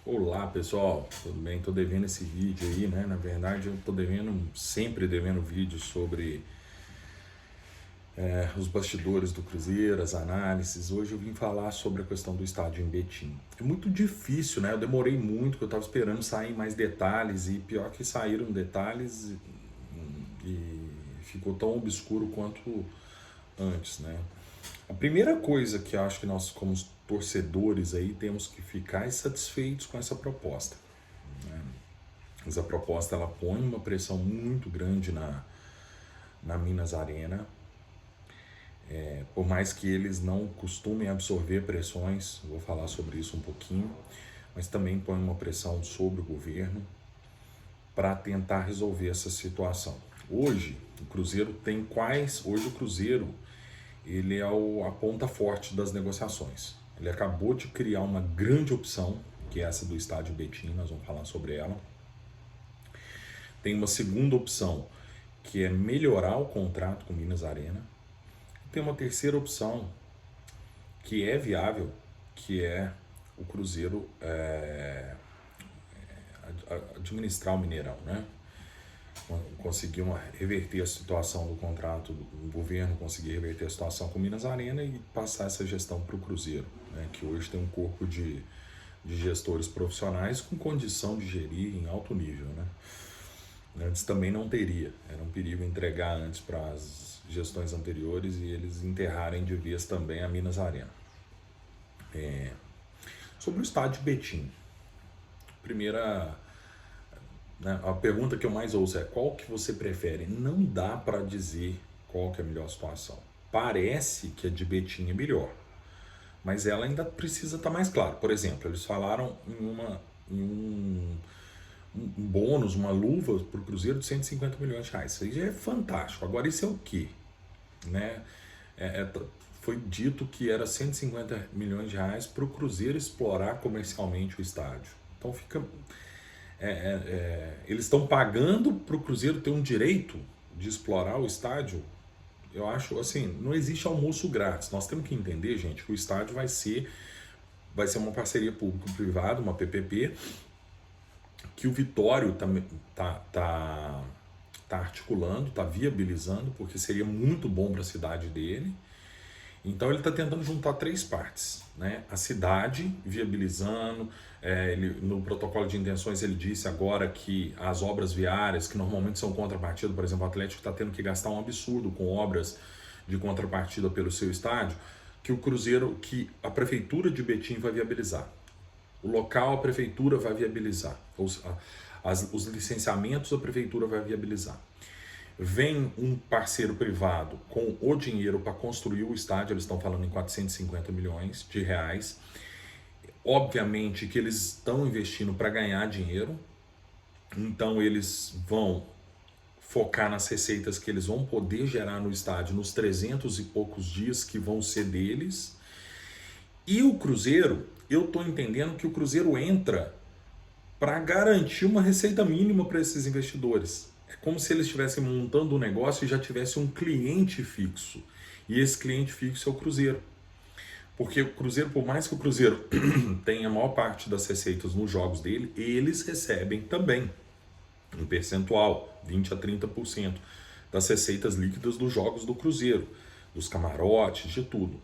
Olá pessoal, tudo bem? Tô devendo esse vídeo aí, né? Na verdade, eu tô sempre devendo vídeos sobre os bastidores do Cruzeiro, as análises. Hoje eu vim falar sobre a questão do estádio em Betim. É muito difícil, né? Eu demorei muito, porque eu tava esperando sair mais detalhes e pior que saíram detalhes e ficou tão obscuro quanto antes, né? A primeira coisa que eu acho que nós, como torcedores aí, temos que ficar satisfeitos com essa proposta. Essa proposta ela põe uma pressão muito grande na Minas Arena, por mais que eles não costumem absorver pressões, vou falar sobre isso um pouquinho, mas também põe uma pressão sobre o governo para tentar resolver essa situação. Hoje o Cruzeiro tem quais? Hoje o Cruzeiro ele é a ponta forte das negociações. Ele acabou de criar uma grande opção, que é essa do estádio Betim, nós vamos falar sobre ela. Tem uma segunda opção, que é melhorar o contrato com Minas Arena. Tem uma terceira opção, que é viável, que é o Cruzeiro administrar o Mineirão, né? Conseguir reverter a situação do contrato, o governo conseguir reverter a situação com Minas Arena e passar essa gestão para o Cruzeiro, né? Que hoje tem um corpo de gestores profissionais com condição de gerir em alto nível, né? Antes também não teria, era um perigo entregar antes para as gestões anteriores e eles enterrarem de vez também a Minas Arena. Sobre o estádio de Betim, primeira, né, a pergunta que eu mais ouço é qual que você prefere? Não dá para dizer qual que é a melhor situação. Parece que a de Betim é melhor, mas ela ainda precisa estar mais clara. Por exemplo, eles falaram em um bônus, uma luva para o Cruzeiro de 150 milhões de reais. Isso aí já é fantástico. Agora, isso é o quê? Né? Foi dito que era 150 milhões de reais para o Cruzeiro explorar comercialmente o estádio. Então fica. Eles estão pagando para o Cruzeiro ter um direito de explorar o estádio. Eu acho assim, não existe almoço grátis. Nós temos que entender, gente, que o estádio vai ser uma parceria público-privada, uma PPP, que o Vitório tá articulando, está viabilizando, porque seria muito bom para a cidade dele. Então ele está tentando juntar três partes, né? A cidade viabilizando, no protocolo de intenções ele disse agora que as obras viárias, que normalmente são contrapartida, por exemplo, o Atlético está tendo que gastar um absurdo com obras de contrapartida pelo seu estádio, que o Cruzeiro, que a prefeitura de Betim vai viabilizar. O local a prefeitura vai viabilizar, os licenciamentos a prefeitura vai viabilizar. Vem um parceiro privado com o dinheiro para construir o estádio, eles estão falando em 450 milhões de reais. Obviamente que eles estão investindo para ganhar dinheiro, então eles vão focar nas receitas que eles vão poder gerar no estádio nos 300 e poucos dias que vão ser deles. E o Cruzeiro, eu estou entendendo que o Cruzeiro entra para garantir uma receita mínima para esses investidores. É como se eles estivessem montando um negócio e já tivesse um cliente fixo. E esse cliente fixo é o Cruzeiro. Porque o Cruzeiro, por mais que o Cruzeiro tenha a maior parte das receitas nos jogos dele, eles recebem também um percentual, 20 a 30% das receitas líquidas dos jogos do Cruzeiro, dos camarotes, de tudo.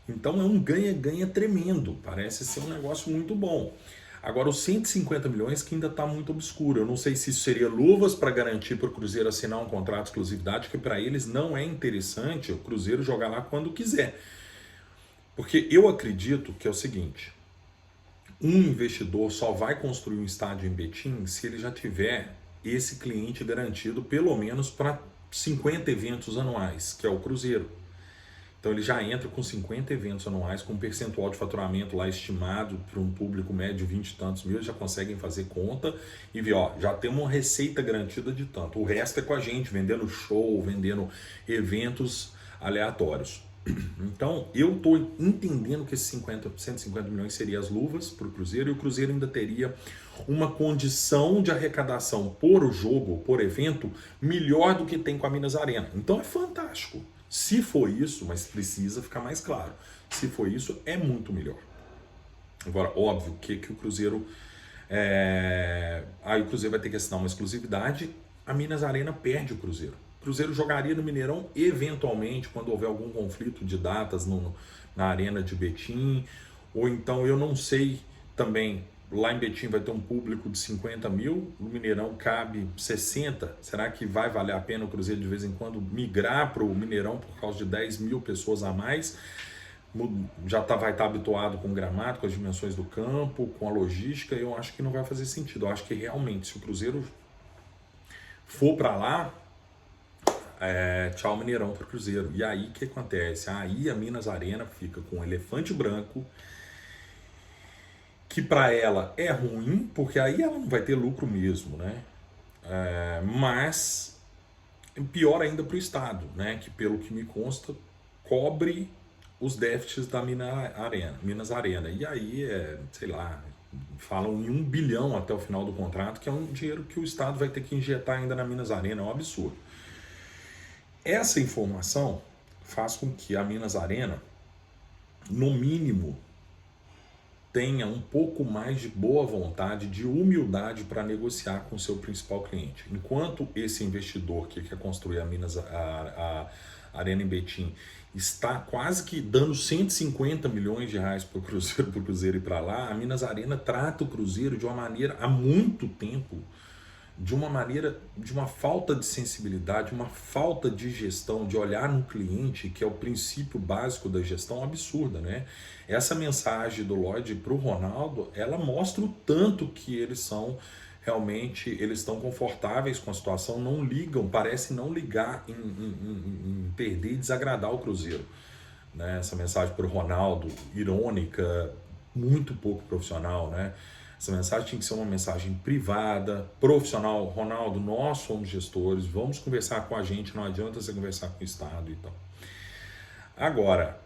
Então é um ganha-ganha tremendo, parece ser um negócio muito bom. Agora, os 150 milhões que ainda está muito obscuro. Eu não sei se isso seria luvas para garantir para o Cruzeiro assinar um contrato de exclusividade, que para eles não é interessante o Cruzeiro jogar lá quando quiser. Porque eu acredito que é o seguinte, um investidor só vai construir um estádio em Betim se ele já tiver esse cliente garantido pelo menos para 50 eventos anuais, que é o Cruzeiro. Então ele já entra com 50 eventos anuais, com um percentual de faturamento lá estimado para um público médio de 20 e tantos mil, já conseguem fazer conta e ver, ó, já temos uma receita garantida de tanto. O resto é com a gente, vendendo show, vendendo eventos aleatórios. Então eu estou entendendo que esses 150 milhões seriam as luvas para o Cruzeiro e o Cruzeiro ainda teria uma condição de arrecadação por jogo, por evento, melhor do que tem com a Minas Arena. Então é fantástico. Se for isso, mas precisa ficar mais claro, se for isso, é muito melhor. Agora, óbvio que o Cruzeiro... Aí o Cruzeiro vai ter que assinar uma exclusividade, a Minas Arena perde o Cruzeiro. O Cruzeiro jogaria no Mineirão eventualmente, quando houver algum conflito de datas na Arena de Betim, ou então eu não sei também, lá em Betim vai ter um público de 50 mil, no Mineirão cabe 60, será que vai valer a pena o Cruzeiro de vez em quando migrar para o Mineirão por causa de 10 mil pessoas a mais? Vai estar habituado com o gramado, com as dimensões do campo, com a logística, eu acho que não vai fazer sentido. Eu acho que realmente, se o Cruzeiro for para lá, tchau Mineirão para o Cruzeiro. E aí o que acontece? Aí a Minas Arena fica com um elefante branco, que para ela é ruim, porque aí ela não vai ter lucro mesmo, né? Mas pior ainda para o Estado, né? Que pelo que me consta, cobre os déficits da Minas Arena. E aí, sei lá, falam em 1 bilhão até o final do contrato, que é um dinheiro que o Estado vai ter que injetar ainda na Minas Arena, é um absurdo. Essa informação faz com que a Minas Arena, no mínimo, tenha um pouco mais de boa vontade, de humildade para negociar com o seu principal cliente. Enquanto esse investidor que quer construir a Arena em Betim está quase que dando 150 milhões de reais para o Cruzeiro ir para lá, a Minas Arena trata o Cruzeiro de uma maneira, há muito tempo, de uma falta de sensibilidade, uma falta de gestão, de olhar no cliente, que é o princípio básico da gestão, absurda, né? Essa mensagem do Lloyd para o Ronaldo, ela mostra o tanto que eles estão confortáveis com a situação, não ligam, parece não ligar em perder e desagradar o Cruzeiro, né? Essa mensagem para o Ronaldo, irônica, muito pouco profissional, né? Essa mensagem tinha que ser uma mensagem privada, profissional. Ronaldo, nós somos gestores, vamos conversar com a gente, não adianta você conversar com o Estado e tal. Agora,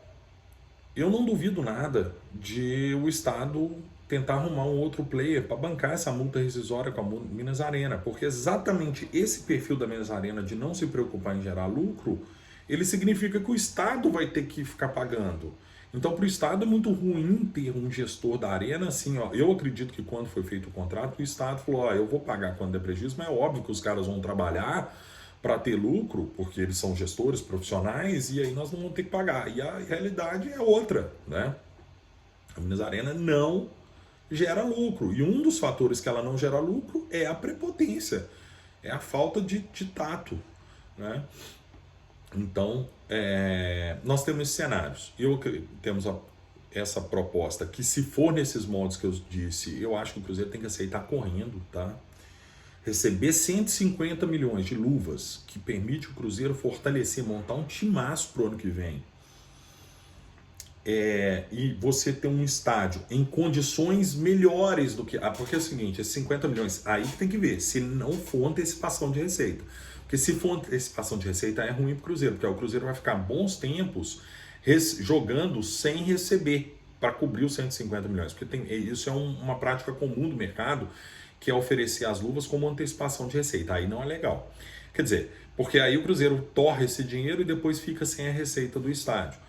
eu não duvido nada de o Estado tentar arrumar um outro player para bancar essa multa rescisória com a Minas Arena, porque exatamente esse perfil da Minas Arena de não se preocupar em gerar lucro, ele significa que o Estado vai ter que ficar pagando. Então, para o Estado é muito ruim ter um gestor da Arena assim, ó. Eu acredito que quando foi feito o contrato, o Estado falou, ó, eu vou pagar quando der prejuízo, mas é óbvio que os caras vão trabalhar para ter lucro, porque eles são gestores profissionais, e aí nós não vamos ter que pagar. E a realidade é outra, né? A Minas Arena não gera lucro. E um dos fatores que ela não gera lucro é a prepotência, é a falta de tato, né? Então, nós temos esses cenários. Temos essa proposta que, se for nesses moldes que eu disse, eu acho que o Cruzeiro tem que aceitar correndo, tá? Receber 150 milhões de luvas, que permite o Cruzeiro fortalecer, montar um timaço pro ano que vem. E você ter um estádio em condições melhores do que... porque é o seguinte, esses 50 milhões, aí que tem que ver, se não for antecipação de receita. Porque se for antecipação de receita é ruim para o Cruzeiro, porque o Cruzeiro vai ficar bons tempos jogando sem receber para cobrir os 150 milhões. Porque isso é uma prática comum do mercado, que é oferecer as luvas como antecipação de receita. Aí não é legal. Quer dizer, porque aí o Cruzeiro torra esse dinheiro e depois fica sem a receita do estádio,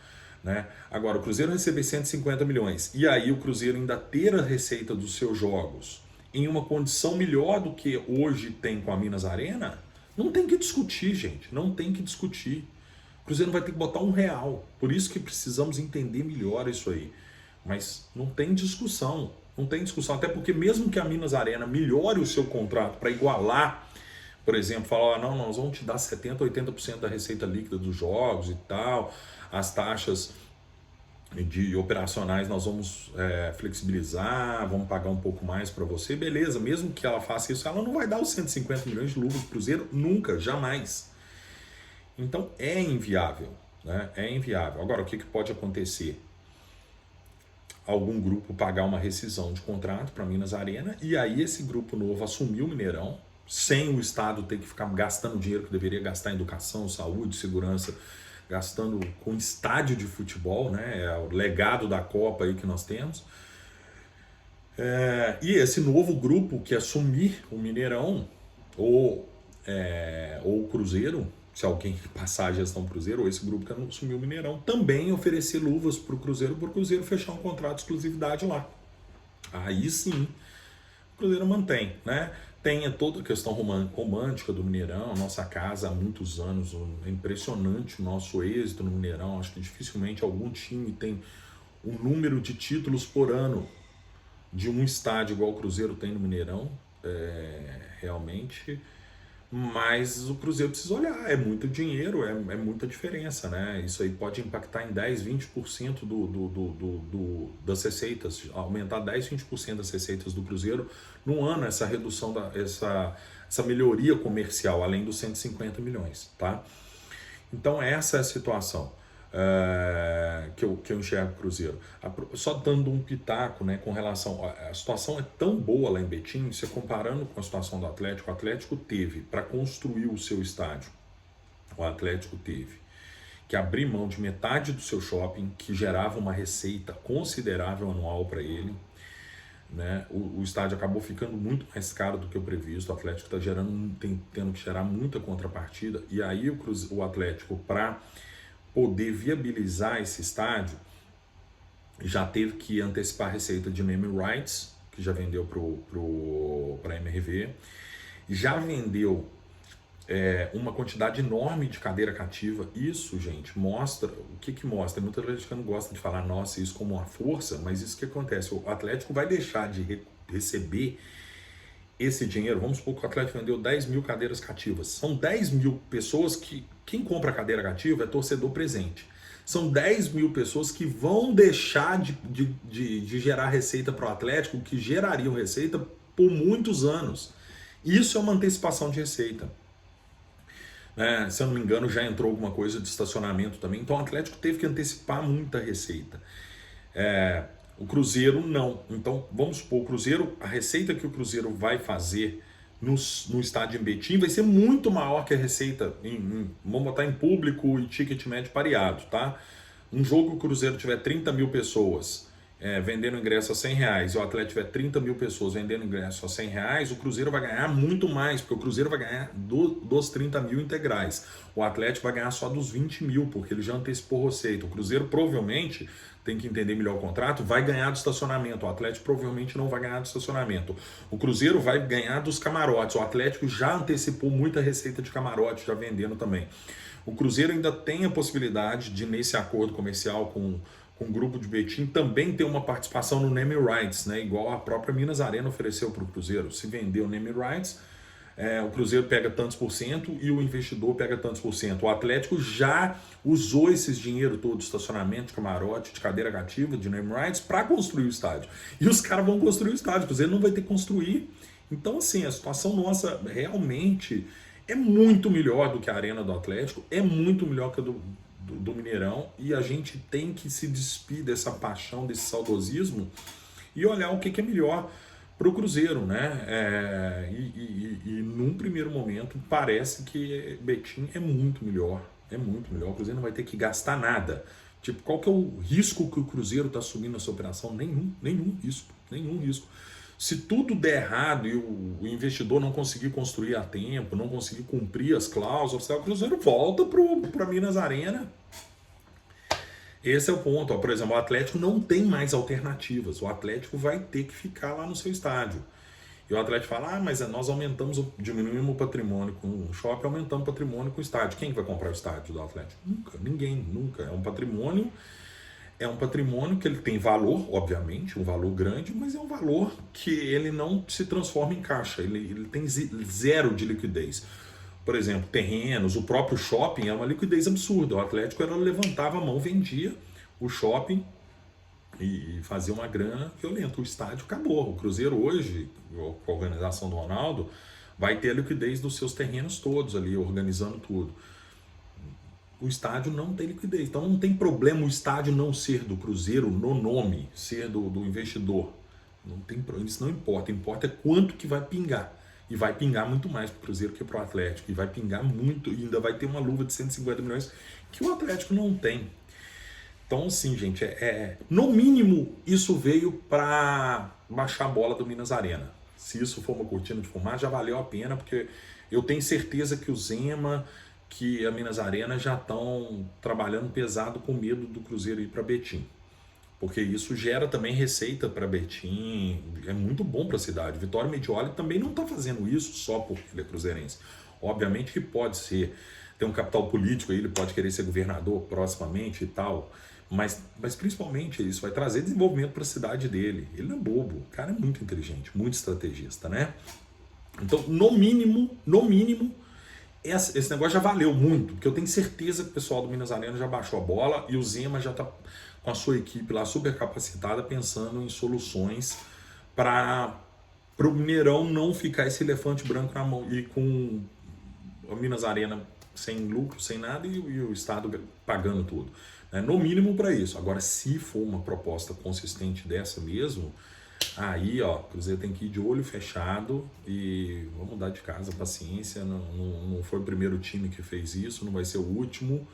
né? Agora, o Cruzeiro receber 150 milhões e aí o Cruzeiro ainda ter a receita dos seus jogos em uma condição melhor do que hoje tem com a Minas Arena... Não tem que discutir, gente. Não tem que discutir. O Cruzeiro vai ter que botar R$1. Por isso que precisamos entender melhor isso aí. Mas não tem discussão. Não tem discussão. Até porque mesmo que a Minas Arena melhore o seu contrato para igualar, por exemplo, falar, não, nós vamos te dar 70%, 80% da receita líquida dos jogos e tal, as taxas de operacionais nós vamos flexibilizar, vamos pagar um pouco mais para você, beleza, mesmo que ela faça isso, ela não vai dar os 150 milhões de lucro do Cruzeiro nunca, jamais. Então é inviável, né? É inviável. Agora, o que pode acontecer? Algum grupo pagar uma rescisão de contrato para Minas Arena e aí esse grupo novo assumir o Mineirão, sem o Estado ter que ficar gastando dinheiro que deveria gastar em educação, saúde, segurança, gastando com estádio de futebol, né? É o legado da Copa aí que nós temos. E esse novo grupo que assumir o Mineirão ou o Cruzeiro, se alguém passar a gestão do Cruzeiro, ou esse grupo que assumir o Mineirão, também oferecer luvas para o Cruzeiro fechar um contrato de exclusividade lá. Aí sim, o Cruzeiro mantém, né? Tem toda a questão romântica do Mineirão, nossa casa há muitos anos, é impressionante o nosso êxito no Mineirão. Acho que dificilmente algum time tem o número de títulos por ano de um estádio igual o Cruzeiro tem no Mineirão, realmente. Mas o Cruzeiro precisa olhar, é muito dinheiro, é muita diferença, né? Isso aí pode impactar em 10, 20% das receitas, aumentar 10, 20% das receitas do Cruzeiro no ano, essa redução, essa melhoria comercial, além dos 150 milhões, tá? Então essa é a situação que eu enxergo o Cruzeiro. Só dando um pitaco, né, com relação... A situação é tão boa lá em Betim, você comparando com a situação do Atlético, o Atlético teve, para construir o seu estádio, o Atlético teve que abrir mão de metade do seu shopping, que gerava uma receita considerável anual para ele, né? O estádio acabou ficando muito mais caro do que o previsto. O Atlético está tendo que gerar muita contrapartida, e aí o Atlético, para poder viabilizar esse estádio, já teve que antecipar a receita de name rights, que já vendeu para a MRV, já vendeu uma quantidade enorme de cadeira cativa. Isso, gente, mostra, o que mostra? Muito atleticano gosta de falar, nossa, isso como uma força, mas isso que acontece, o Atlético vai deixar de receber esse dinheiro. Vamos supor que o Atlético vendeu 10 mil cadeiras cativas. São 10 mil pessoas que, quem compra cadeira cativa é torcedor presente. São 10 mil pessoas que vão deixar de gerar receita para o Atlético, que gerariam receita por muitos anos. Isso é uma antecipação de receita. Se eu não me engano, já entrou alguma coisa de estacionamento também. Então o Atlético teve que antecipar muita receita. O Cruzeiro não. Então vamos supor, o Cruzeiro, a receita que o Cruzeiro vai fazer no estádio em Betim vai ser muito maior que a receita, vamos botar em público e ticket médio pareado, tá? Um jogo que o Cruzeiro tiver 30 mil pessoas vendendo ingresso a R$100 e o Atlético tiver 30 mil pessoas vendendo ingresso a R$100, o Cruzeiro vai ganhar muito mais, porque o Cruzeiro vai ganhar dos 30 mil integrais. O Atlético vai ganhar só dos 20 mil, porque ele já antecipou receita. O Cruzeiro provavelmente, tem que entender melhor o contrato, vai ganhar do estacionamento. O Atlético provavelmente não vai ganhar do estacionamento. O Cruzeiro vai ganhar dos camarotes. O Atlético já antecipou muita receita de camarote, já vendendo também. O Cruzeiro ainda tem a possibilidade de, nesse acordo comercial com o grupo de Betim, também ter uma participação no name rights, né? Igual a própria Minas Arena ofereceu para o Cruzeiro. Se vender o name rights, o Cruzeiro pega tantos por cento e o investidor pega tantos por cento. O Atlético já usou esses dinheiro todo de estacionamento, de camarote, de cadeira cativa, de name rights, para construir o estádio. E os caras vão construir o estádio, o Cruzeiro não vai ter que construir. Então, assim, a situação nossa realmente é muito melhor do que a Arena do Atlético, é muito melhor que a do Mineirão, e a gente tem que se despir dessa paixão, desse saudosismo e olhar o que é melhor para o Cruzeiro, né? E num primeiro momento parece que Betim é muito melhor, o Cruzeiro não vai ter que gastar nada. Tipo, qual que é o risco que o Cruzeiro está assumindo nessa operação? Nenhum risco. Se tudo der errado e o investidor não conseguir construir a tempo, não conseguir cumprir as cláusulas, o Cruzeiro volta para Minas Arena. Esse é o ponto. Por exemplo, o Atlético não tem mais alternativas. O Atlético vai ter que ficar lá no seu estádio. E o Atlético fala, mas nós diminuímos o patrimônio com o shopping, aumentamos o patrimônio com o estádio. Quem vai comprar o estádio do Atlético? Nunca. É um patrimônio que ele tem valor, obviamente, um valor grande, mas é um valor que ele não se transforma em caixa, ele tem zero de liquidez. Por exemplo, terrenos, o próprio shopping é uma liquidez absurda. O Atlético levantava a mão, vendia o shopping e fazia uma grana violenta. O estádio acabou. O Cruzeiro hoje, com a organização do Ronaldo, vai ter a liquidez dos seus terrenos todos ali, organizando tudo. O estádio não tem liquidez. Então não tem problema o estádio não ser do Cruzeiro no nome, ser do investidor. Não tem problema, isso não importa. Importa é quanto que vai pingar. E vai pingar muito mais para o Cruzeiro que para o Atlético. E vai pingar muito, e ainda vai ter uma luva de 150 milhões que o Atlético não tem. Então, assim, gente, no mínimo isso veio para baixar a bola do Minas Arena. Se isso for uma cortina de fumaça, já valeu a pena, porque eu tenho certeza que o Zema, que a Minas Arena já estão trabalhando pesado com medo do Cruzeiro ir para Betim. porque isso gera também receita para Betim, é muito bom para a cidade. Vitório Medioli também não está fazendo isso só porque ele é cruzeirense. Obviamente que pode ser, tem um capital político aí, ele pode querer ser governador proximamente e tal, mas principalmente isso vai trazer desenvolvimento para a cidade dele. Ele não é bobo, o cara é muito inteligente, muito estrategista, né? Então, no mínimo, esse negócio já valeu muito, porque eu tenho certeza que o pessoal do Minas Arena já baixou a bola e o Zema já está com a sua equipe lá super capacitada pensando em soluções para o Mineirão não ficar esse elefante branco na mão e com a Minas Arena sem lucro, sem nada e o Estado pagando tudo. Né? No mínimo para isso. Agora, se for uma proposta consistente dessa mesmo, aí, ó, o Cruzeiro tem que ir de olho fechado e vamos mudar de casa, paciência. Não foi o primeiro time que fez isso, não vai ser o último.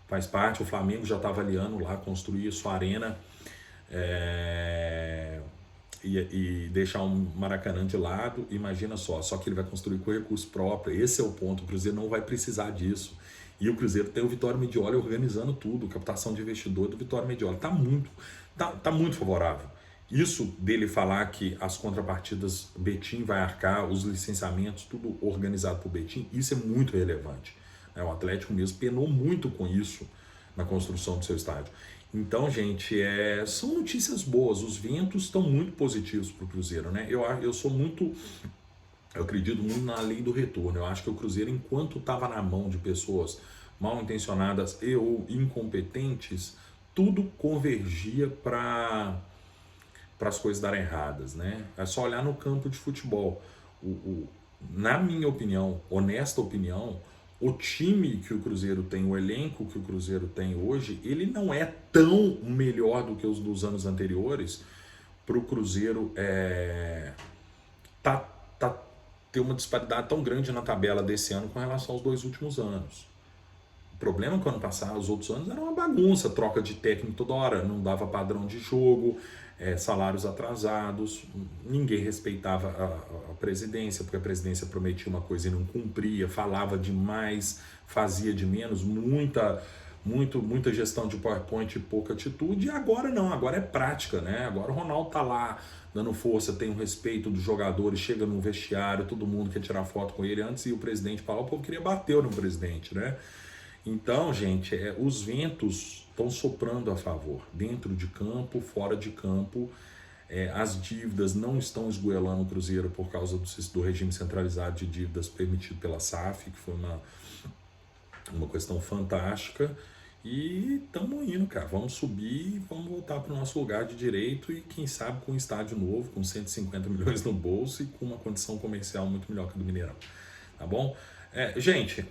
Faz parte, o Flamengo já está avaliando lá construir sua arena e deixar um Maracanã de lado. Imagina só que ele vai construir com recurso próprio. Esse é o ponto, o Cruzeiro não vai precisar disso. E o Cruzeiro tem o Vitório Medioli organizando tudo, captação de investidor do Vitório Medioli. Tá muito favorável. Isso dele falar que as contrapartidas Betim vai arcar, os licenciamentos, tudo organizado por Betim, isso é muito relevante. O Atlético mesmo penou muito com isso na construção do seu estádio. Então, gente, são notícias boas. Os ventos estão muito positivos para o Cruzeiro, né? Eu acredito muito na lei do retorno. Eu acho que o Cruzeiro, enquanto estava na mão de pessoas mal intencionadas e ou incompetentes, tudo convergia para as coisas darem erradas, né? É só olhar no campo de futebol. Na minha opinião, honesta opinião, o time que o Cruzeiro tem, o elenco que o Cruzeiro tem hoje, ele não é tão melhor do que os dos anos anteriores para o Cruzeiro ter uma disparidade tão grande na tabela desse ano com relação aos 2 últimos anos. O problema é que ano passado, os outros anos, era uma bagunça, troca de técnico toda hora, não dava padrão de jogo, salários atrasados, ninguém respeitava a presidência, porque a presidência prometia uma coisa e não cumpria, falava demais, fazia de menos, muita gestão de PowerPoint e pouca atitude, e agora não, agora é prática, né? Agora o Ronaldo tá lá dando força, tem o respeito dos jogadores, chega no vestiário, todo mundo quer tirar foto com ele, antes e o presidente falar, o povo queria bater no presidente, né? Então, gente, os ventos estão soprando a favor, dentro de campo, fora de campo. As dívidas não estão esgoelando o Cruzeiro por causa do regime centralizado de dívidas permitido pela SAF, que foi uma questão fantástica. E estamos indo, cara. Vamos subir, vamos voltar para o nosso lugar de direito e quem sabe com um estádio novo, com 150 milhões no bolso e com uma condição comercial muito melhor que a do Mineirão. Tá bom? Gente,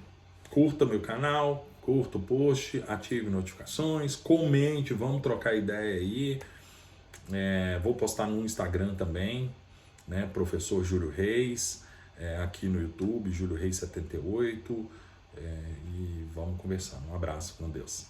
curta meu canal, curta o post, ative notificações, comente, vamos trocar ideia aí. Vou postar no Instagram também, né? Professor Júlio Reis, aqui no YouTube, Júlio Reis 78. E vamos conversando. Um abraço, com Deus.